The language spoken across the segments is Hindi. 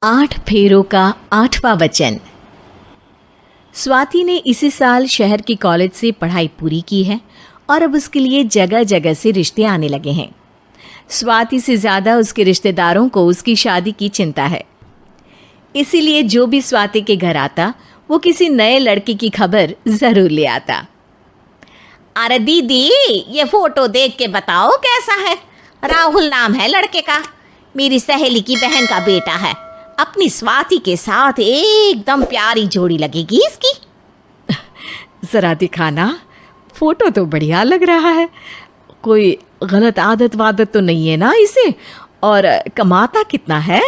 8 फेरों का 8वां वचन। स्वाति ने इसी साल शहर की कॉलेज से पढ़ाई पूरी की है और अब उसके लिए जगह जगह से रिश्ते आने लगे हैं। स्वाति से ज़्यादा उसके रिश्तेदारों को उसकी शादी की चिंता है, इसीलिए जो भी स्वाति के घर आता वो किसी नए लड़के की खबर ज़रूर ले आता। अरे दीदी, ये फोटो देख के बताओ कैसा है। राहुल नाम है लड़के का, मेरी सहेली की बहन का बेटा है। अपनी स्वाति के साथ एकदम प्यारी जोड़ी लगेगी इसकी। ज़रा दिखाना, फोटो तो बढ़िया लग रहा है। कोई गलत आदत वादत तो नहीं है ना इसे? और कमाता कितना है?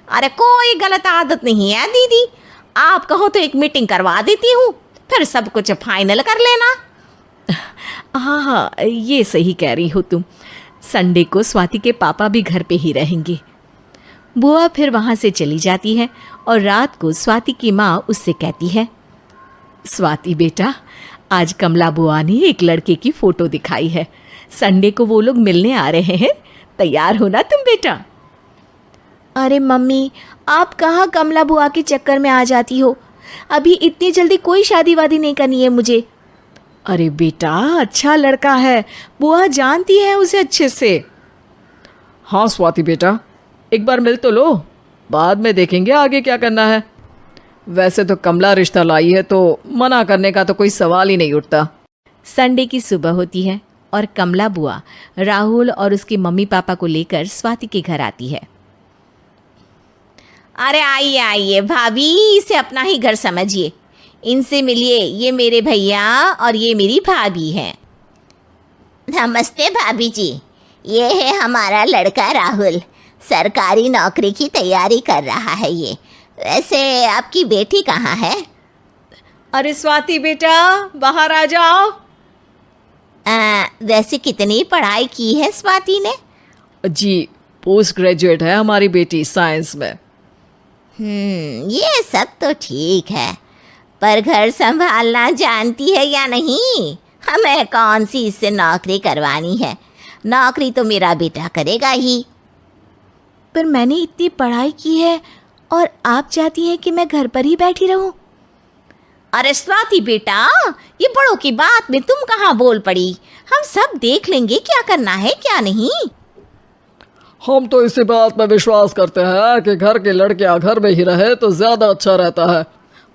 अरे कोई गलत आदत नहीं है दीदी, आप कहो तो एक मीटिंग करवा देती हूँ, फिर सब कुछ फाइनल कर लेना। हाँ, ये सही कह रही हो तुम। संडे को स्वाति के पापा भी घर पे ही रहेंगे। बुआ फिर वहाँ से चली जाती है और रात को स्वाति की माँ उससे कहती है, स्वाति बेटा, आज कमला बुआ ने एक लड़के की फ़ोटो दिखाई है। संडे को वो लोग मिलने आ रहे हैं, तैयार हो ना तुम बेटा। अरे मम्मी, आप कहाँ कमला बुआ के चक्कर में आ जाती हो? अभी इतनी जल्दी कोई शादी वादी नहीं करनी है मुझे। अरे बेटा, अच्छा लड़का है, बुआ जानती है उसे अच्छे से। हाँ स्वाति बेटा, एक बार मिल तो लो, बाद में देखेंगे आगे क्या करना है। वैसे तो कमला रिश्ता लाई है तो मना करने का तो कोई सवाल ही नहीं उठता। संडे की सुबह होती है और कमला बुआ राहुल और उसके मम्मी पापा को लेकर स्वाति के घर आती है। अरे आइए आइए भाभी, इसे अपना ही घर समझिए, इनसे मिलिए। ये मेरे भैया और ये मेरी भाभी हैं। नमस्ते भाभी जी, ये है हमारा लड़का राहुल, सरकारी नौकरी की तैयारी कर रहा है ये। वैसे आपकी बेटी कहाँ है? अरे स्वाति बेटा, बाहर आ जाओ। वैसे कितनी पढ़ाई की है स्वाति ने? जी, पोस्ट ग्रेजुएट है हमारी बेटी साइंस में। ये सब तो ठीक है, पर घर संभालना जानती है या नहीं? हमें कौन सी इससे नौकरी करवानी है, नौकरी तो मेरा बेटा करेगा ही। पर मैंने इतनी पढ़ाई की है और आप चाहती हैं कि मैं घर पर ही बैठी रहूं? अरे स्वाति बेटा, ये बड़ों की बात में तुम कहाँ बोल पड़ी? हम सब देख लेंगे क्या करना है क्या नहीं। हम तो इसी बात में विश्वास करते हैं कि घर के लड़के घर में ही रहे तो ज़्यादा अच्छा रहता है।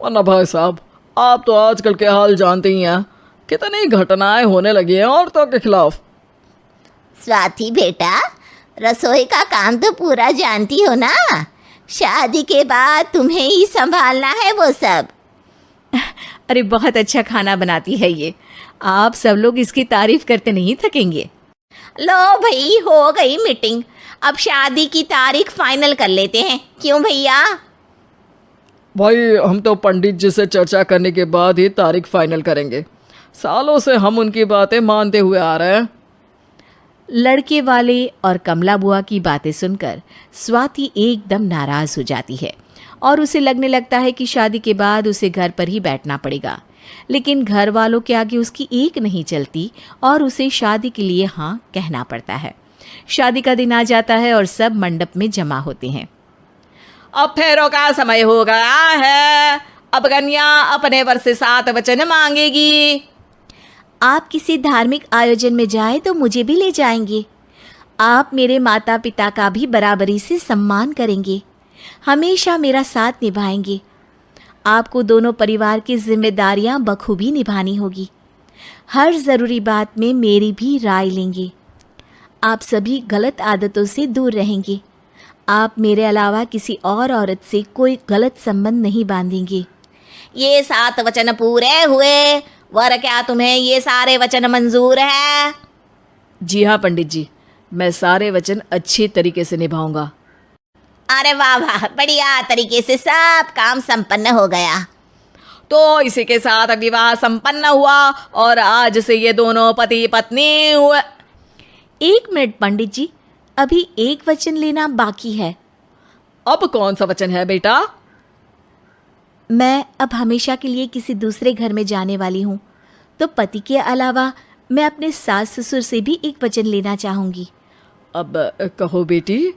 वरना भाई साहब, आप तो आजकल के हाल जानते ही हैं, कितनी घटनाएं होने लगी हैं औरतों के खिलाफ। स्वाति बेटा, रसोई का काम तो पूरा जानती हो ना? शादी के बाद तुम्हें ही संभालना है वो सब। अरे बहुत अच्छा खाना बनाती है ये, आप सब लोग इसकी तारीफ करते नहीं थकेंगे। लो भाई, हो गई मीटिंग, अब शादी की तारीख फाइनल कर लेते हैं, क्यों भैया? भाई, हम तो पंडित जी से चर्चा करने के बाद ही तारीख फाइनल करेंगे। सालों से हम उनकी बातें मानते हुए आ रहे हैं। लड़के वाले और कमला बुआ की बातें सुनकर स्वाति एकदम नाराज़ हो जाती है और उसे लगने लगता है कि शादी के बाद उसे घर पर ही बैठना पड़ेगा। लेकिन घर वालों के आगे उसकी एक नहीं चलती और उसे शादी के लिए हाँ कहना पड़ता है। शादी का दिन आ जाता है और सब मंडप में जमा होते हैं। अब फेरों का समय हो गया है, अब कन्या अपने वर से 7 वचन मांगेगी। आप किसी धार्मिक आयोजन में जाए तो मुझे भी ले जाएंगे। आप मेरे माता पिता का भी बराबरी से सम्मान करेंगे, हमेशा मेरा साथ निभाएंगे। आपको दोनों परिवार की जिम्मेदारियां बखूबी निभानी होगी। हर ज़रूरी बात में मेरी भी राय लेंगे। आप सभी गलत आदतों से दूर रहेंगे। आप मेरे अलावा किसी और औरत से कोई गलत संबंध नहीं बांधेंगे। ये 7 वचन पूरे हुए, वर क्या तुम्हें ये सारे वचन मंजूर है? जी हाँ पंडित जी, मैं सारे वचन अच्छी तरीके से निभाऊंगा। अरे वाह वाह, बढ़िया तरीके से सब काम संपन्न हो गया। तो इसी के साथ विवाह संपन्न हुआ और आज से ये दोनों पति पत्नी हुए। 1 मिनट पंडित जी, अभी एक वचन लेना बाकी है। अब कौन सा वचन है बेटा? मैं अब हमेशा के लिए किसी दूसरे घर में जाने वाली हूँ, तो पति के अलावा मैं अपने सास ससुर से भी एक वचन लेना चाहूँगी। अब कहो बेटी।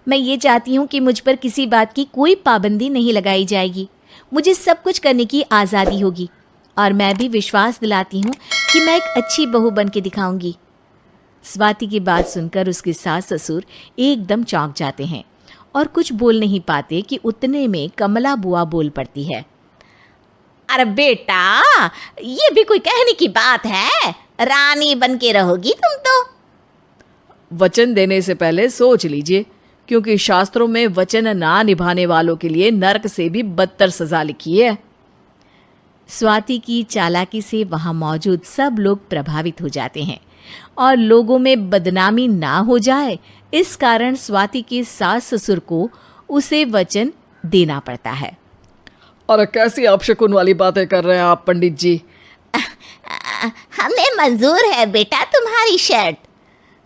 मैं ये चाहती हूँ कि मुझ पर किसी बात की कोई पाबंदी नहीं लगाई जाएगी। मुझे सब कुछ करने की आज़ादी होगी और मैं भी विश्वास दिलाती हूँ कि मैं एक अच्छी बहू बन के दिखाऊंगी। स्वाति की बात सुनकर उसके सास ससुर एकदम चौंक जाते हैं और कुछ बोल नहीं पाते कि उतने में कमला बुआ बोल पड़ती है। अरे बेटा, ये भी कोई कहने की बात है? रानी बन के रहोगी तुम तो। वचन देने से पहले सोच लीजिए, क्योंकि शास्त्रों में वचन ना निभाने वालों के लिए नरक से भी बदतर सजा लिखी है। स्वाति की चालाकी से वहां मौजूद सब लोग प्रभावित हो जाते हैं और लोगों में बदनामी ना हो जाए, इस कारण स्वाति के सास ससुर को उसे वचन देना पड़ता है। अरे कैसी अपशकुन वाली बातें कर रहे हैं आप पंडित जी। हमें मंजूर है बेटा तुम्हारी शर्त।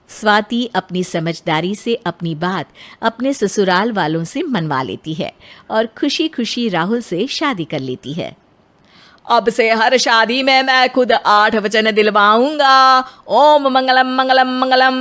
स्वाति अपनी समझदारी से अपनी बात अपने ससुराल वालों से मनवा लेती है और खुशी खुशी राहुल से शादी कर लेती है। अब से हर शादी में मैं खुद 8 वचन दिलवाऊंगा। ओम मंगलम मंगलम मंगलम।